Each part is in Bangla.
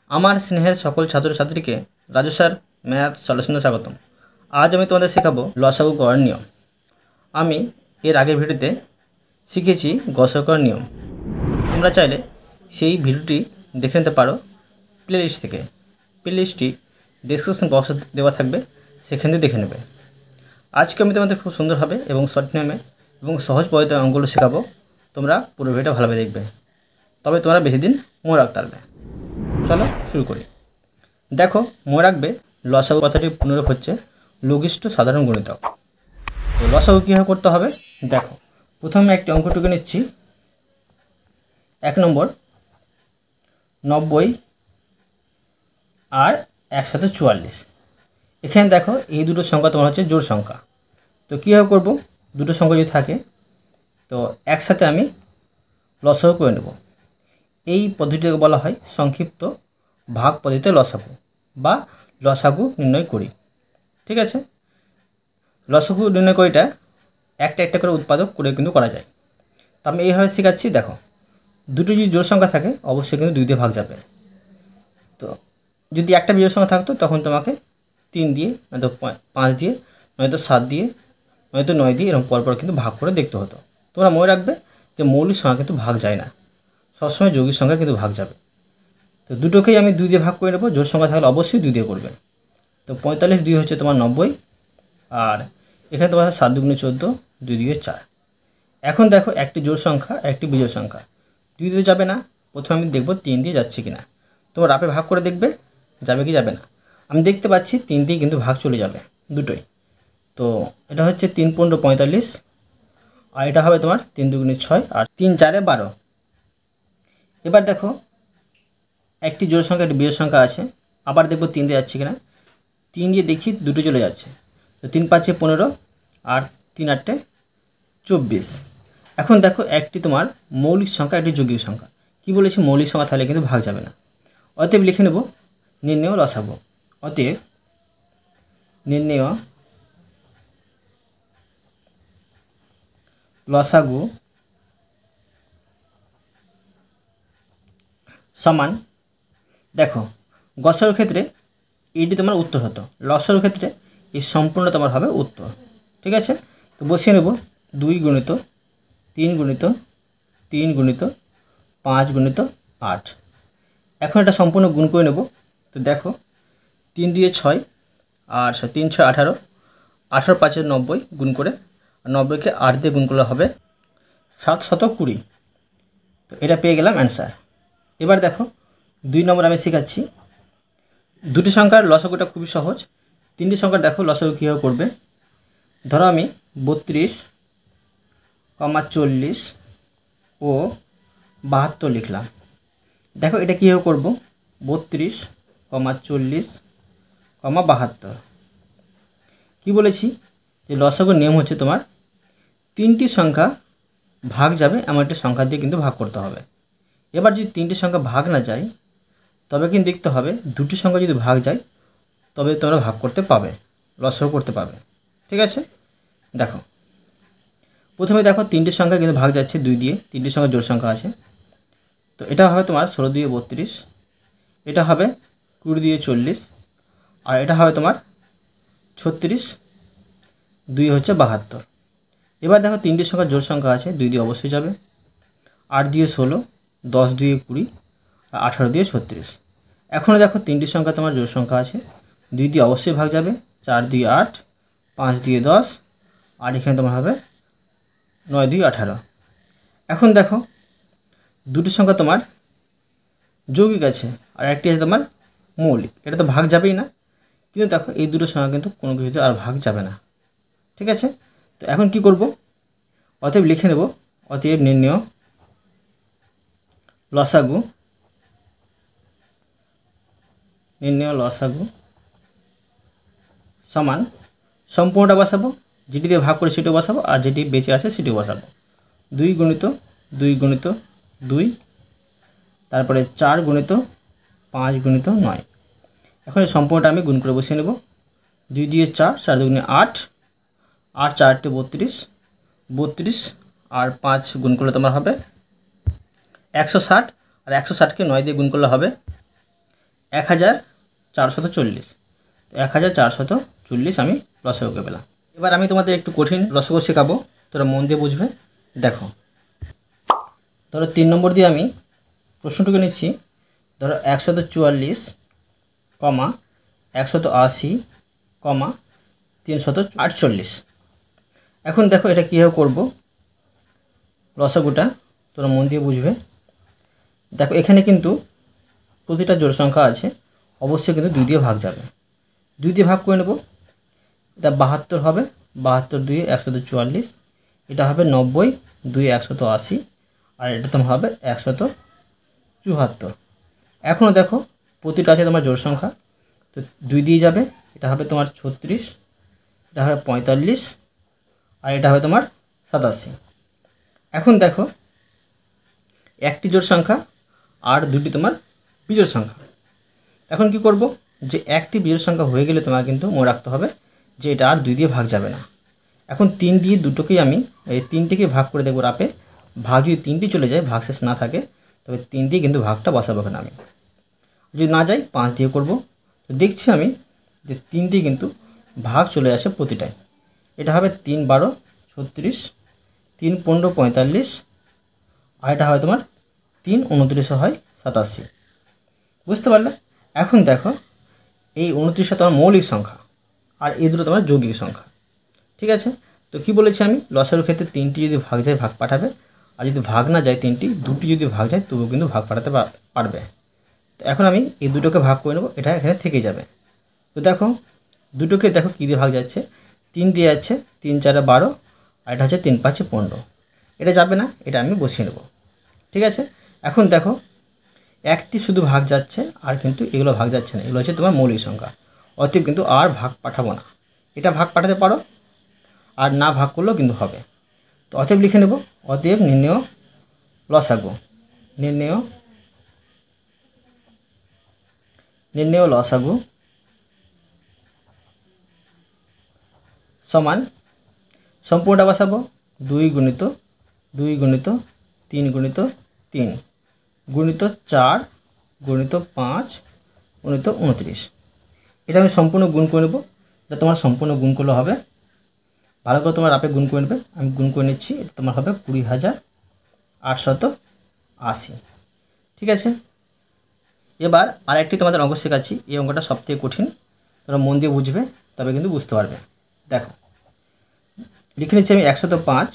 আমার স্নেহের সকল ছাত্রছাত্রীকে রাজু স্যার ম্যাথ সলিউশনে স্বাগতম। আজ আমি তোমাদের শেখাবো লসাগু করার নিয়ম। আমি এর আগের ভিডিওতে শিখেছি গসাগু করার নিয়ম। তোমরা চাইলে সেই ভিডিওটি দেখে নিতে পারো প্লেলিস্ট থেকে। প্লেলিস্টটি ডেসক্রিপশন বক্সে দেওয়া থাকবে, সেখান থেকে দেখে নেবে। আজকে আমি তোমাদের খুব সুন্দরভাবে এবং শর্ট নিয়মে এবং সহজ পদ্ধতিতে অঙ্কগুলো শেখাবো। তোমরা পুরো ভিডিওটা ভালোভাবে দেখবে, তবে তোমরা বেশি দিন মনে রাখতে পারবে। চলো শুরু করি। দেখো, মনে রাখবে লসাগু কথাটির পুনরূপ হচ্ছে লঘিষ্ঠ সাধারণ গুণিতক। তো লসাগু কীভাবে করতে হবে দেখো। প্রথমে একটি অঙ্ক টুকে নিচ্ছি। 1 নম্বর 90 আর 144। এখানে দেখো এই দুটো সংখ্যা তোমার হচ্ছে জোড় সংখ্যা। তো কীভাবে করব, দুটো সংখ্যা যদি থাকে তো একসাথে আমি লসাগু করে নেব। এই পদ্ধতিটাকে বলা হয় সংক্ষিপ্ত ভাগ পদ্ধতিতে লসাগু বা লসাগু নির্ণয় করি। ঠিক আছে, লসাগু নির্ণয় করিটা একটা একটা করে উৎপাদক করে কিন্তু করা যায়। তো আমি এইভাবে শেখাচ্ছি। দেখো, দুটো যদি জোড় সংখ্যা থাকে অবশ্যই কিন্তু 2 দিয়ে ভাগ যাবে। তো যদি একটা বিজোড় সংখ্যা থাকতো তখন তোমাকে 3 দিয়ে, নয়তো 5 দিয়ে, নয়তো 7 দিয়ে, নয়তো 9 দিয়ে এরকম পরপর কিন্তু ভাগ করে দেখতে হতো। তোমরা মনে রাখবে যে মৌলিক সংখ্যা কিন্তু ভাগ যায় না, সবসময় যৌগিক সংখ্যা কিন্তু ভাগ যাবে। তো দুটোকেই আমি 2 দিয়ে ভাগ করে নেবো। জোড় সংখ্যা থাকলে অবশ্যই 2 দিয়ে করবে। তো 45 2 হচ্ছে তোমার 90, আর এখানে তোমার 7 2 14, 2 2 4। এখন দেখো একটি জোড় সংখ্যা একটি বিজোড় সংখ্যা 2 দিয়ে যাবে না। প্রথমে আমি দেখব 3 দিয়ে যাচ্ছে কিনা। তোমার রাপে ভাগ করে দেখবে যাবে কি যাবে না। আমি দেখতে পাচ্ছি 3 দিয়ে কিন্তু ভাগ চলে যাবে দুটোই। তো এটা হচ্ছে 3 15 45, আর এটা হবে তোমার 3 2 6 আর 3 4 12। এবার দেখো একটি জোড় সংখ্যা একটি বিজোড় সংখ্যা আছে, আবার দেখব 3 দিয়ে যাচ্ছে কিনা। 3 দিয়ে দেখছি দুটো চলে যাচ্ছে। তো 3 5 15 আর 3 8 24। এখন দেখো একটি তোমার মৌলিক সংখ্যা একটি যৌগিক সংখ্যা। কি বলেছি, মৌলিক সংখ্যা থাকলে কিন্তু ভাগ যাবে না। অতএব লিখে নেব নির্ণেয় লসাগু। অতএব নির্ণেয় লসাগু সমান, দেখো গসাগুর ক্ষেত্রে এটি তোমার উত্তর হতো, লসাগুর ক্ষেত্রে এই সম্পূর্ণ তোমার হবে উত্তর। ঠিক আছে, তো বসিয়ে নেব 2 গুণিত 3 গুণিত 3 গুণিত 5 গুণিত 8। এখন এটা সম্পূর্ণ গুণ করে নেব। তো দেখো 3 দিয়ে 6 আর 3 6 18, 18 5 90 গুণ করে 90কে 8 দিয়ে গুণ করলে হবে 720। তো এটা পেয়ে গেলাম অ্যান্সার। এবার দেখো 2 নম্বর আমি শেখাচ্ছি। দুটি সংখ্যার লসাগুটা খুবই সহজ। 3টি সংখ্যার দেখো লসাগু কীভাবে করবে। ধরো আমি 32, 40 ও 72 লিখলাম। দেখো এটা কীভাবে করব, 32, 40, 72। কী বলেছি যে লসাগুর নিয়ম হচ্ছে তোমার 3টি সংখ্যা ভাগ যাবে এমন একটা সংখ্যা দিয়ে কিন্তু ভাগ করতে হবে। এবার যদি 3টি সংখ্যা ভাগ না যায় তবে কিন্তু দেখতে হবে 2টি সংখ্যা যদি ভাগ যায় তবে তোমরা ভাগ করতে পাবে, লসাগু করতে পাবে। ঠিক আছে, দেখো প্রথমে দেখো 3টি সংখ্যা কিন্তু ভাগ যাচ্ছে 2 দিয়ে, 3টি সংখ্যা জোড় সংখ্যা আছে। তো এটা হবে তোমার 16 দিয়ে 32, এটা হবে 20 দিয়ে 40, আর এটা হবে তোমার 36, 2 হচ্ছে 72। এবার দেখো 3টি সংখ্যা জোড় সংখ্যা আছে, 2 দিয়ে অবশ্যই যাবে। 8 দিয়ে 16, 10 দিয়ে 20, আর 18 দিয়ে 36। এখনও দেখো 3টি সংখ্যা তোমার জোড় সংখ্যা আছে, 2 দিয়ে অবশ্যই ভাগ যাবে। 4 দিয়ে 8, 5 দিয়ে 10, আর এখানে তোমার হবে 9 দিয়ে 18। এখন দেখো দুটি সংখ্যা তোমার যৌগিক আছে আর একটি আছে তোমার মৌলিক, এটা তো ভাগ যাবেই না। কিন্তু দেখো এই দুটো সংখ্যা কিন্তু কোনো কিছুতে আর ভাগ যাবে না। ঠিক আছে, তো এখন কি করব, অতএব লিখে নেব অতএব নির্ণেয় লসাগু, নির্ণেয় লসাগু সমান সম্পূর্ণটা বসাবো, যেটি দিয়ে ভাগ করে সেটিও বসাবো, আর যেটি বেঁচে আছে সেটিও বসাবো। 2 গুণিত 2 গুণিত 2, তারপরে 4 গুণিত 5 গুণিত 9। এখন এই সম্পূর্ণটা আমি গুণ করে বসিয়ে নেব। 2 দিয়ে 4, 4 দুগুণে 8, 8 4 32, 32 আর 5 গুণ করলে তোমার হবে 160, আর 160কে 9 দিয়ে গুণ করলে হবে 1440। 1440 আমি লসাগুকে পেলাম। এবার আমি তোমাদের একটু কঠিন লসাগু শেখাবো, তোরা মন দিয়ে বুঝবে। দেখো, ধরো 3 নম্বর দিয়ে আমি প্রশ্নটুকু নিচ্ছি। ধরো 144, 180, 348। এখন দেখো এটা কীভাবে করবো লসাগুটা, তোরা মন দিয়ে বুঝবে। দেখো এখানে কিন্তু প্রতিটা জোড় সংখ্যা আছে, অবশ্যই কিন্তু 2 দিয়ে ভাগ যাবে। 2 দিয়ে ভাগ করে নেব। এটা 72 হবে, 72 2 144। এটা হবে 90 2 180, আর এটা তোমার হবে 174। এখনও দেখো প্রতিটা আছে তোমার জোড় সংখ্যা, তো 2 দিয়ে যাবে। এটা হবে তোমার 36, এটা হবে 45, আর এটা হবে তোমার 87। এখন দেখো একটি জোড় সংখ্যা আর দুটি তোমার বিজোড় সংখ্যা। এখন কি করব, যে একটি বিজোড় সংখ্যা হয়ে গেলে তোমার কিন্তু মনে রাখতে হবে যে এটা আর 2 দিয়ে ভাগ যাবে না। এখন 3 দিয়ে দুটোকেই আমি এই 3টিকে ভাগ করে দেখব রাপে। ভাগ যদি 3টি চলে যায়, ভাগশেষ না থাকে, তবে 3 দিয়ে কিন্তু ভাগটা বসাবো এখানে আমি। যদি না যায় 5 দিয়ে করব। তো দেখছি আমি যে 3 দিয়ে কিন্তু ভাগ চলে আসে প্রতিটাই। এটা হবে 3 12 36, 3 15 45, আর এটা হয় তোমার 3 29 হয় 87। বুঝতে পারলে? এখন দেখো এই 29টা তোমার মৌলিক সংখ্যা, আর এই দুটো তোমার যৌগিক সংখ্যা। ঠিক আছে? তো কি বলেছি আমি, লসাগুর ক্ষেত্রে 3টি যদি ভাগ যায় ভাগ পাঠাবে, আর যদি ভাগ না যায় 3টি, 2টি যদি ভাগ যায় তবুও কিন্তু ভাগ পাঠাতে পারবে। তো এখন আমি এই দুটোকে ভাগ করে নেব, এটা এখানে থেকেই যাবে। তো দেখো দুটোকে দেখো কী দিয়ে ভাগ যাচ্ছে, 3 দিয়ে যাচ্ছে, 3 4 12, আর এটা হচ্ছে 3 5 15। এটা যাবে না, এটা আমি বসিয়ে নেব। ঠিক আছে? এখন দেখো একটি শুধু ভাগ যাচ্ছে, আর কিন্তু এগুলো ভাগ যাচ্ছে না, এগুলো হচ্ছে তোমার মৌলিক সংখ্যা। অতএব কিন্তু আর ভাগ পাঠাবো না। এটা ভাগ পাঠাতে পারো, আর না ভাগ করলেও কিন্তু হবে। তো অতএব লিখে নেব, অতএব নির্ণেয় লসাগু, নির্ণেয় লসাগু সমান, সম্পূর্ণটা বসাবো 2 গুণিত 2 গুণিত 3 গুণিত 3 গুণিত 4 গুণিত 5 গুণিত 29। এটা আমি সম্পূর্ণ গুণ করে নেব। এটা তোমার সম্পূর্ণ গুণ করলে হবে, ভালো করে তোমার রাপে গুণ করে নেবে। আমি গুণ করে নিচ্ছি, এটা তোমার হবে 20,880। ঠিক আছে? এবার আরেকটি তোমাদের অঙ্ক শেখাচ্ছি। এই অঙ্কটা সবথেকে কঠিন, তোমরা মন দিয়ে বুঝবে, তবে কিন্তু বুঝতে পারবে। দেখো লিখে নিচ্ছি আমি 105,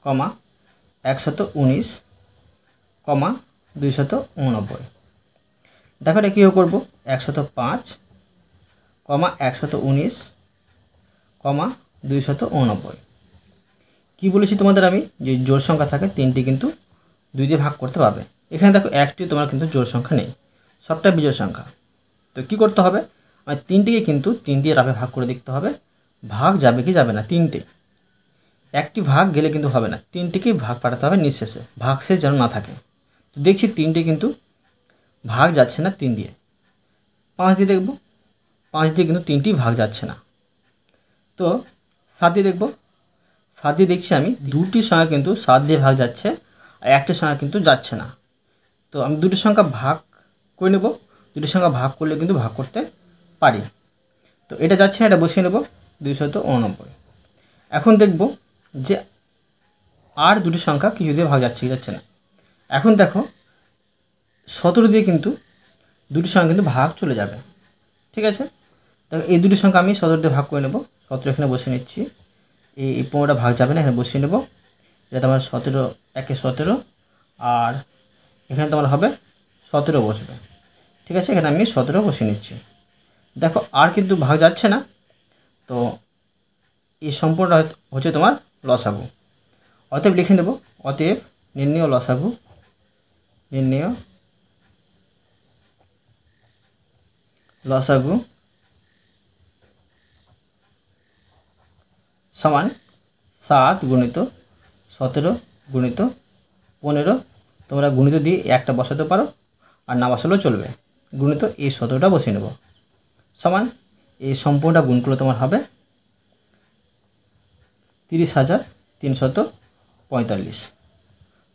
119, 289। দেখো এটা কীভাবে করবো, 105, 119, 289। কী বলেছি তোমাদের আমি, যে জোড় সংখ্যা থাকে 3টি কিন্তু 2 দিয়ে ভাগ করতে পারবে। এখানে দেখো একটি তোমার কিন্তু জোড় সংখ্যা নেই, সবটা বিজোড় সংখ্যা। তো কী করতে হবে, মানে 3টিকে কিন্তু 3 দিয়ে রাফে ভাগ করে দেখতে হবে, ভাগ যাবে কি যাবে না। 3টে, একটি ভাগ গেলে কিন্তু হবে না, 3টিকেই ভাগ পাঠাতে হবে নিঃশেষে, ভাগশেষ যেন না থাকে। তো দেখছি 3টে কিন্তু ভাগ যাচ্ছে না 3 দিয়ে। 5 দিয়ে দেখব, 5 দিয়ে কিন্তু 3টি ভাগ যাচ্ছে না। তো 7 দিয়ে দেখব, 7 দিয়ে দেখছি আমি 2টির সংখ্যা কিন্তু 7 দিয়ে ভাগ যাচ্ছে, আর একটির সংখ্যা কিন্তু যাচ্ছে না। তো আমি দুটির সংখ্যা ভাগ করে নেব, দুটির সংখ্যা ভাগ করলে কিন্তু ভাগ করতে পারি। তো এটা যাচ্ছে না, এটা বসিয়ে নেব 289। এখন দেখব যে আর দুটি সংখ্যা কিছু দিয়ে ভাগ যাচ্ছে কি যাচ্ছে না। এখন দেখো 17 দিয়ে কিন্তু দুটি সংখ্যা কিন্তু ভাগ চলে যাবে। ঠিক আছে? দেখো এই দুটি সংখ্যা আমি 17 দিয়ে ভাগ করে নেব। 17 এখানে বসিয়ে নিচ্ছি, এই 15টা ভাগ যাবে না, এখানে বসিয়ে নেব। এটা তোমার 17 একে 17, আর এখানে তোমার হবে 17 বসবে। ঠিক আছে? এখানে আমি 17 বসিয়ে নিচ্ছি। দেখো আর কিন্তু ভাগ যাচ্ছে না, তো এই সম্পূর্ণটা হচ্ছে তোমার লসাগু। অতএব লিখে নেব, অতএব নির্ণেয় লসাগু, নির্ণেয় লসাগু সমান 7 গুণিত 17 গুণিত 15। তোমরা গুণিত দিয়ে একটা বসাতে পারো, আর না বসালেও চলবে। গুণিত এই 17টা বসিয়ে নেব, সমান এই সম্পূর্ণটা গুণ করলে তোমার হবে 30,345।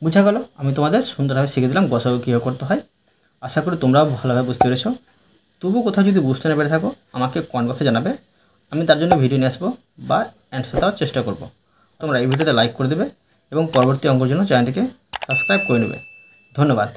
বুঝা গেল? আমি তোমাদের সুন্দরভাবে শিখে দিলাম গসাগু কীভাবে করতে হয়। আশা করি তোমরাও ভালোভাবে বুঝতে পেরেছো। তবু কোথাও যদি বুঝতে না পেরে থাকো আমাকে কমেন্ট বক্সে জানাবে, আমি তার জন্য ভিডিও নিয়ে আসবো বা অ্যান্সার দেওয়ার চেষ্টা করব। তোমরা এই ভিডিওতে লাইক করে দেবে এবং পরবর্তী অঙ্কের জন্য চ্যানেলটিকে সাবস্ক্রাইব করে নেবে। ধন্যবাদ।